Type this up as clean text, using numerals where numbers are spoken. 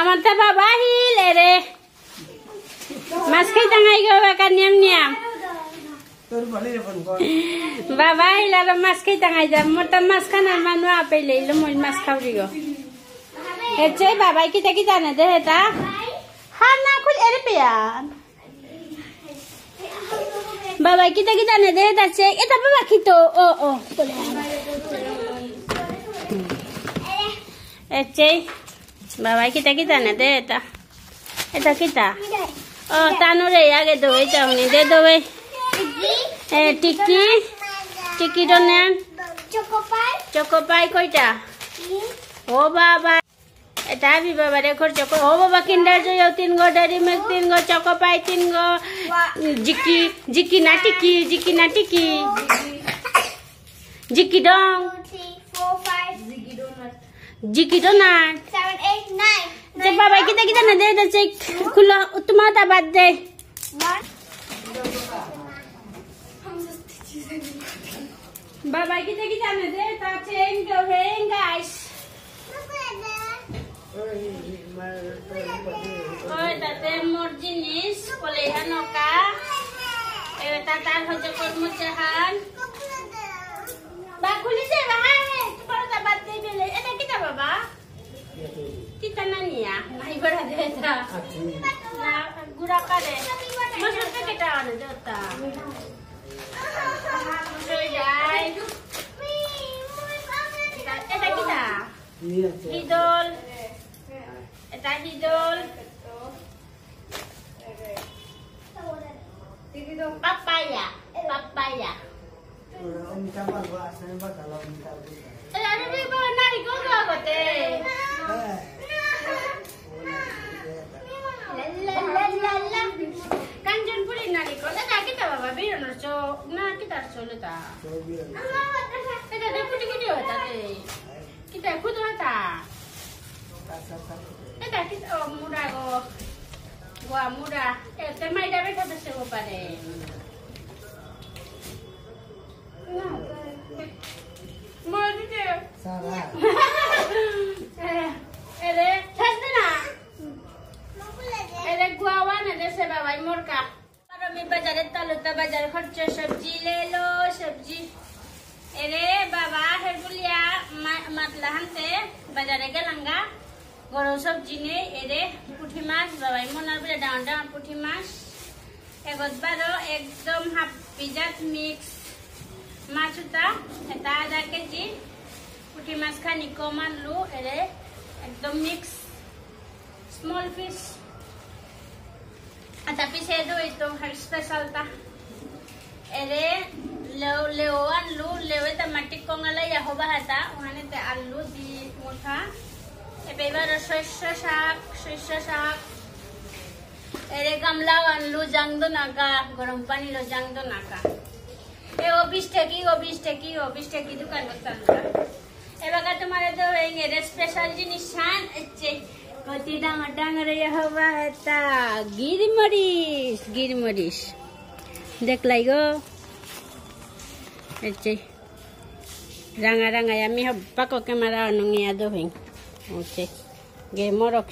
Amar ta baba hil ere. Mas kai tangai go ba niam niam. Baba hil aro mas kai tangai jam mota mas kana manu ape leilo moi mas khauri go. Eche baba kita na de heta. Hana khul ere pian. Baba kita na de heta che eta baba kito oh boleh. Eche baba kita na de heta. Eta kita. Oh tanu re ya ke doe chauni de doe. Tiki donen. Choco pie koita. Oh baba. Eta bi baba re khor choco. Oh baba Kinder Joy 3 go Dairy Milk 3 go Choco pie 3 go Jiki na tiki. Jiki dong. 2, 3, 4, 5 Jiki donut. 7, 8, 9. Cek baba kita na de da cek kula utma ta bad de. Baba kita na de ta ceng go heng guys. Oh tate mor jinis polehan oka. Tatar hoje kormucahan. Ba kuli se bahane. Para ta bad de bele. Eta kita baba. Kita nania, nahi bada deta. Na gura kare. Masuk ke kita ana deta. Sojai. Eta kita. Hidol. Eta hidol. Papaya. Ada di bawah nari kau gote. La. Kanjeng puri nari kau. Ada kita baba biru nasi. Na kita solo ta. Ada deh puri kita ada deh. Kita kudu ada. Ada kita muda go. Gua muda. Temai dah betul betul go pade. Mau dia. Salah. Ere guawa na जैसे बाबा मोरका पर मैं बाजार तालुता बाजार खर्च सब्जी ले लो सब्जी array बाबा है बुलिया मतला हंते बाजार के लंगा गरो सब्जी ने एरे पुठी माछ बाबा मोनार बुलिया डाउन पुठी माछ एगत बारो एकदम हाफ पिजात मिक्स माछुता eta आधा केजी पुठी माछ खानी कमान लो एरे एकदम mix small fish. Tapi saya do itu harus special ta. Ere lewan lu lewe tamatik ko ngala ya hoba hata uhane te alu di motha. Ebebar shosha shak. Ere gamla alu jang do naga garam pani lo jang do naga. E obis teki dukan botalla. Ebaga tumhare do ere special jinis shan eche Koti dang raya hawa heta गिरमरीस देख LIGO एचे रंगा या मी हब्बा को camera Nangia दो हिंग ओचे गे मोरक